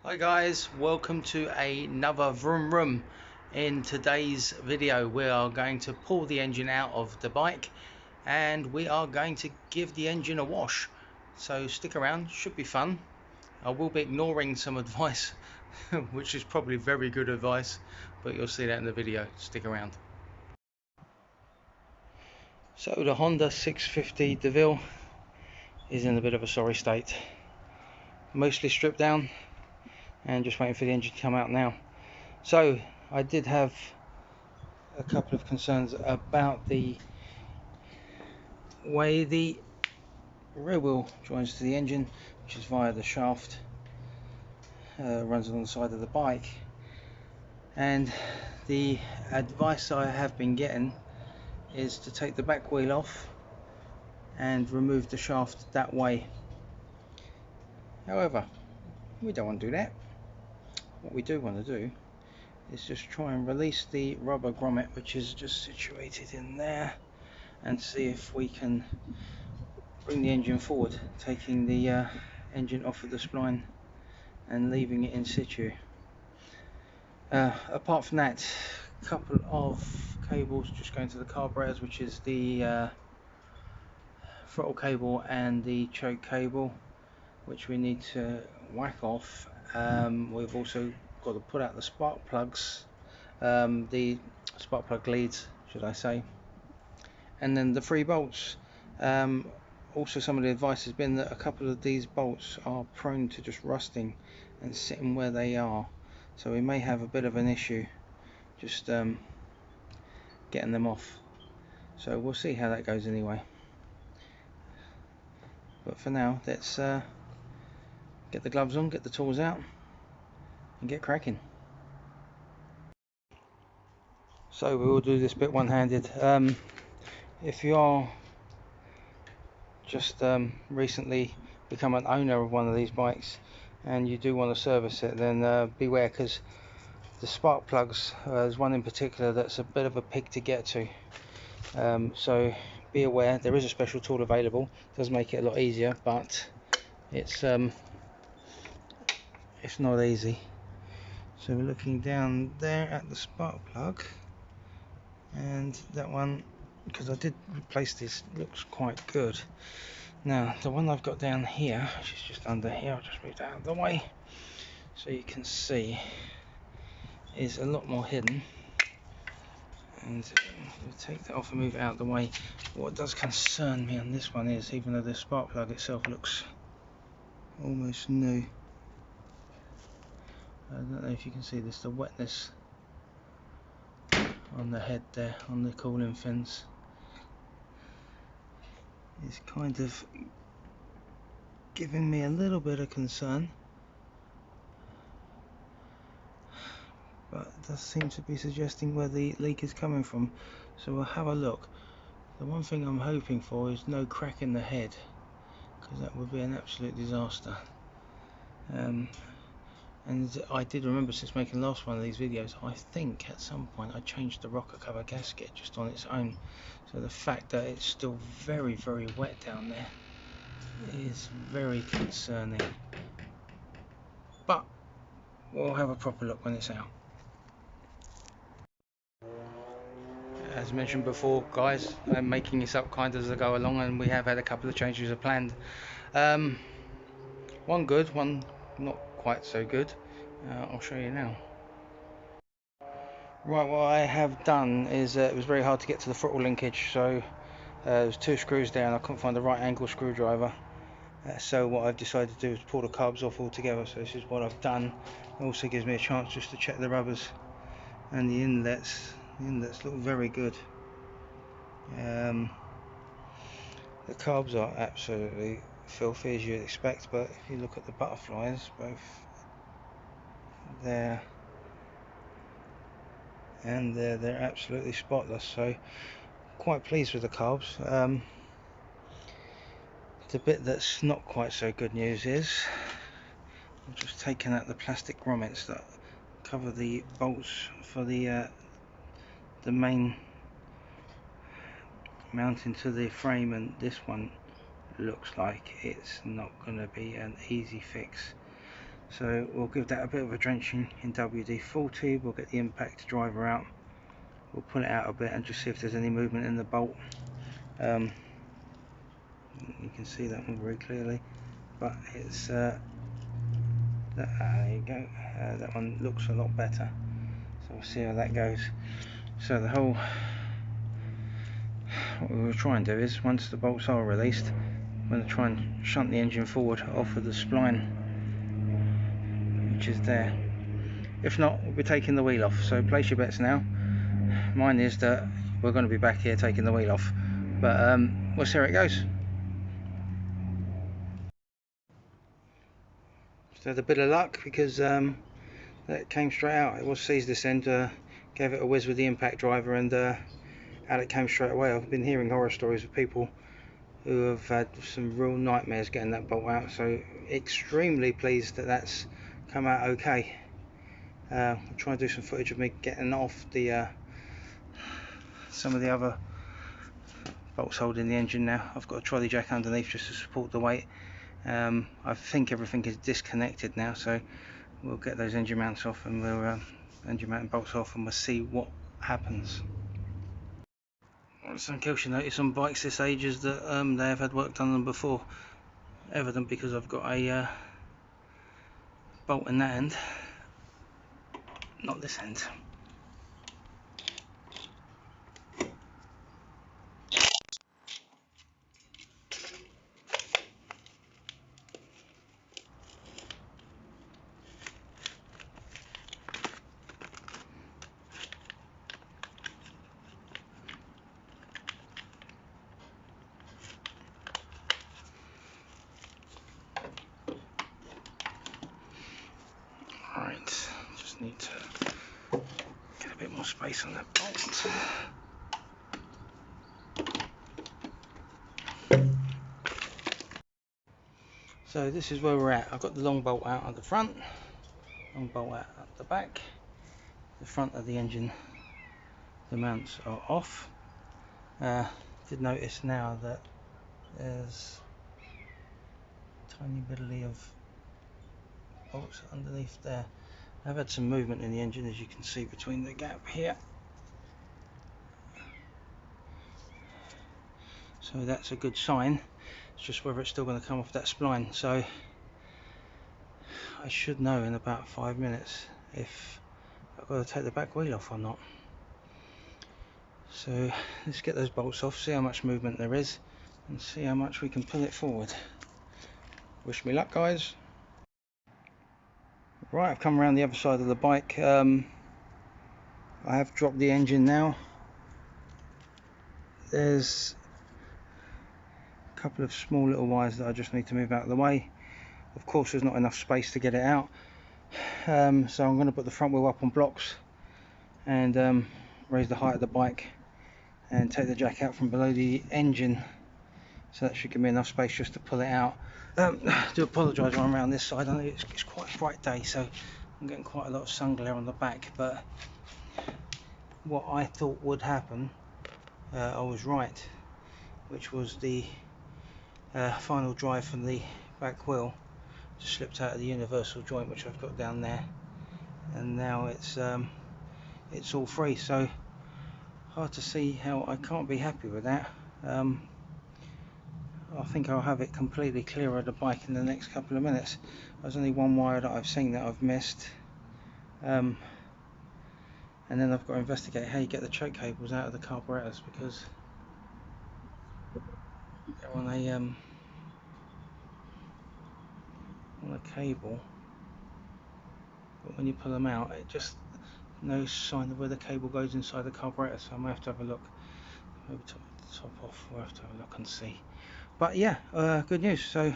Hi guys, welcome to another vroom vroom. In today's video we are going to pull the engine out of the bike and we are going to give the engine a wash, so stick around, should be fun. I will be ignoring some advice which is probably very good advice, but you'll see that in the video. Stick around. So the Honda 650 Deauville is in a bit of a sorry state, mostly stripped down and just waiting for the engine to come out now. So I did have a couple of concerns about the way the rear wheel joins to the engine, which is via the shaft, runs along the side of the bike, and the advice I have been getting is to take the back wheel off and remove the shaft that way. However, we don't want to do that. What we do want to do is just try and release the rubber grommet, which is just situated in there, and see if we can bring the engine forward, taking the engine off of the spline and leaving it in situ. Apart from that, a couple of cables just going to the carburetors, which is the throttle cable and the choke cable, which we need to whack off. We've also got to put out the spark plugs, the spark plug leads should I say, and then the 3 bolts. Also, some of the advice has been that a couple of these bolts are prone to just rusting and sitting where they are, so we may have a bit of an issue just getting them off, so we'll see how that goes anyway. But for now, let's get the gloves on, get the tools out and get cracking. So we will do this bit one-handed. If you are just recently become an owner of one of these bikes and you do want to service it, then beware, because the spark plugs, there's one in particular that's a bit of a pig to get to, so be aware. There is a special tool available, it does make it a lot easier, but it's not easy. So we're looking down there at the spark plug, and that one, because I did replace this, looks quite good. Now the one I've got down here, which is just under here, I'll just move that out of the way so you can see, is a lot more hidden, and we'll take that off and move it out of the way. What does concern me on this one is, even though the spark plug itself looks almost new, I don't know if you can see this, the wetness on the head there, on the cooling fins, is kind of giving me a little bit of concern, but it does seem to be suggesting where the leak is coming from, so we'll have a look. The one thing I'm hoping for is no crack in the head, because that would be an absolute disaster. And I did remember, since making the last one of these videos, I think at some point I changed the rocker cover gasket just on its own, so the fact that it's still very wet down there is very concerning, but we'll have a proper look when it's out. As mentioned before, guys, I'm making this up kind of as I go along, and we have had a couple of changes are planned. One good, one not quite so good. I'll show you now. Right, what I have done is, it was very hard to get to the throttle linkage, so there's 2 screws there and I couldn't find the right angle screwdriver. So what I've decided to do is pull the carbs off altogether, so this is what I've done. It also gives me a chance just to check the rubbers and the inlets. The inlets look very good. The carbs are absolutely filthy, as you'd expect, but if you look at the butterflies, both there and there, they're absolutely spotless, so quite pleased with the carbs. The bit that's not quite so good news is I've just taken out the plastic grommets that cover the bolts for the main mounting to the frame, and this one looks like it's not going to be an easy fix. So we'll give that a bit of a drenching in WD-40. We'll get the impact driver out, we'll pull it out a bit and just see if there's any movement in the bolt. You can see that one very clearly, but it's there you go, that one looks a lot better, so we'll see how that goes. So the whole, what we will try and do is, once the bolts are released, I'm going to try and shunt the engine forward off of the spline which is there. If not, we'll be taking the wheel off, so place your bets now. Mine is that we're going to be back here taking the wheel off, but we'll see how it goes. So had a bit of luck because that came straight out. It was seized this end, gave it a whiz with the impact driver, and out it came straight away. I've been hearing horror stories of people who have had some real nightmares getting that bolt out, so extremely pleased that that's come out okay. I'll try and do some footage of me getting off the some of the other bolts holding the engine now. I've got a trolley jack underneath just to support the weight. I think everything is disconnected now, so we'll get those engine mounts off and we'll engine mount and bolts off, and we'll see what happens. Something else you notice on bikes this age is that they have had work done on them before. Evident because I've got a bolt in that end, not this end. Right, just need to get a bit more space on that bolt. So this is where we're at. I've got the long bolt out at the front, long bolt out at the back. The front of the engine, the mounts are off. Did notice now that there's a tiny biddly of bolts underneath there. I've had some movement in the engine, as you can see between the gap here, so that's a good sign. It's just whether it's still going to come off that spline, so I should know in about 5 minutes if I've got to take the back wheel off or not. So let's get those bolts off, see how much movement there is, and see how much we can pull it forward. Wish me luck, guys. Right, I've come around the other side of the bike. I have dropped the engine now. There's a couple of small little wires that I just need to move out of the way. Of course, there's not enough space to get it out, so I'm going to put the front wheel up on blocks and raise the height of the bike and take the jack out from below the engine, so that should give me enough space just to pull it out. I do apologise when I'm around this side. I know it's quite a bright day, so I'm getting quite a lot of sun glare on the back, but what I thought would happen, I was right, which was the final drive from the back wheel just slipped out of the universal joint, which I've got down there, and now it's all free. So hard to see how I can't be happy with that. I think I'll have it completely clear of the bike in the next couple of minutes. There's only one wire that I've seen that I've missed, and then I've got to investigate how you get the choke cables out of the carburetors, because they're on a cable, but when you pull them out, it just no sign of where the cable goes inside the carburetor. So I might have to have a look. Maybe top off. We'll have to have a look and see. But yeah, good news. So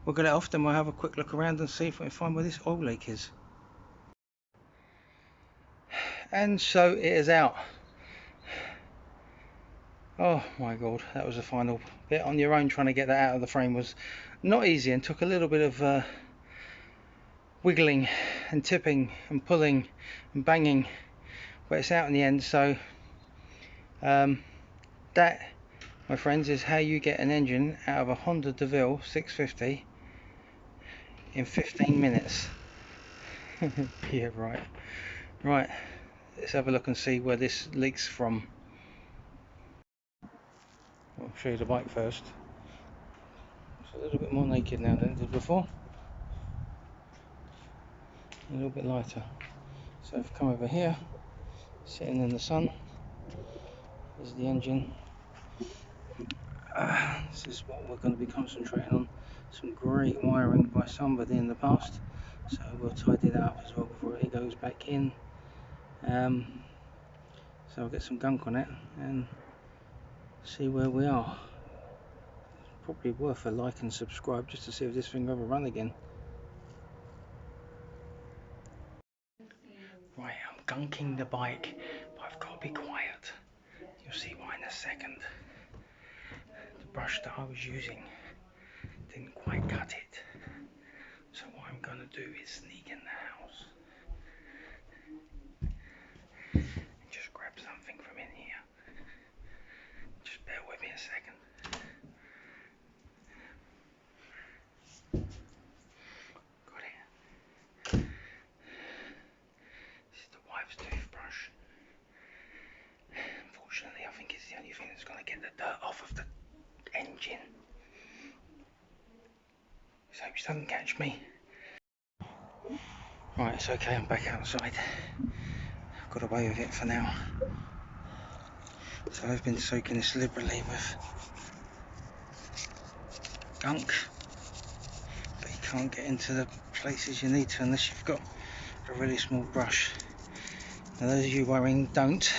we'll get it off, then we'll have a quick look around and see if we can find where this oil leak is. And so it is out. Oh my god, that was the final bit. On your own, trying to get that out of the frame was not easy and took a little bit of wiggling and tipping and pulling and banging, but it's out in the end. So that, my friends, is how you get an engine out of a Honda Deauville 650 in 15 minutes. Yeah, right. Right, let's have a look and see where this leaks from. I'll show you the bike first. It's a little bit more naked now than it did before. A little bit lighter. So I've come over here, sitting in the sun. This is the engine. This is what we're going to be concentrating on. Some great wiring by somebody in the past, so we'll tidy that up as well before it goes back in. So I'll get some gunk on it and see where we are. It's probably worth a like and subscribe just to see if this thing will ever run again. Right, I'm gunking the bike, but I've got to be quiet. You'll see why in a second. The brush that I was using didn't quite cut it. So what I'm going to do is sneak in the house and just grab something from in here. Just bear with me a second. Got it. This is the wife's toothbrush. Unfortunately, I think it's the only thing that's going to get the dirt off of the engine. So hope she doesn't catch me. Right, it's okay, I'm back outside. I've got away with it for now. So I've been soaking this liberally with gunk, but you can't get into the places you need to unless you've got a really small brush. Now those of you worrying, don't.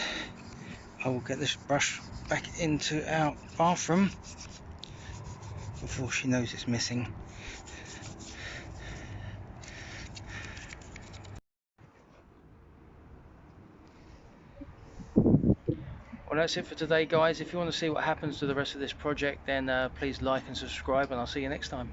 I will get this brush back into our bathroom before she knows it's missing. Well, that's it for today, guys. If you want to see what happens to the rest of this project, then please like and subscribe, and I'll see you next time.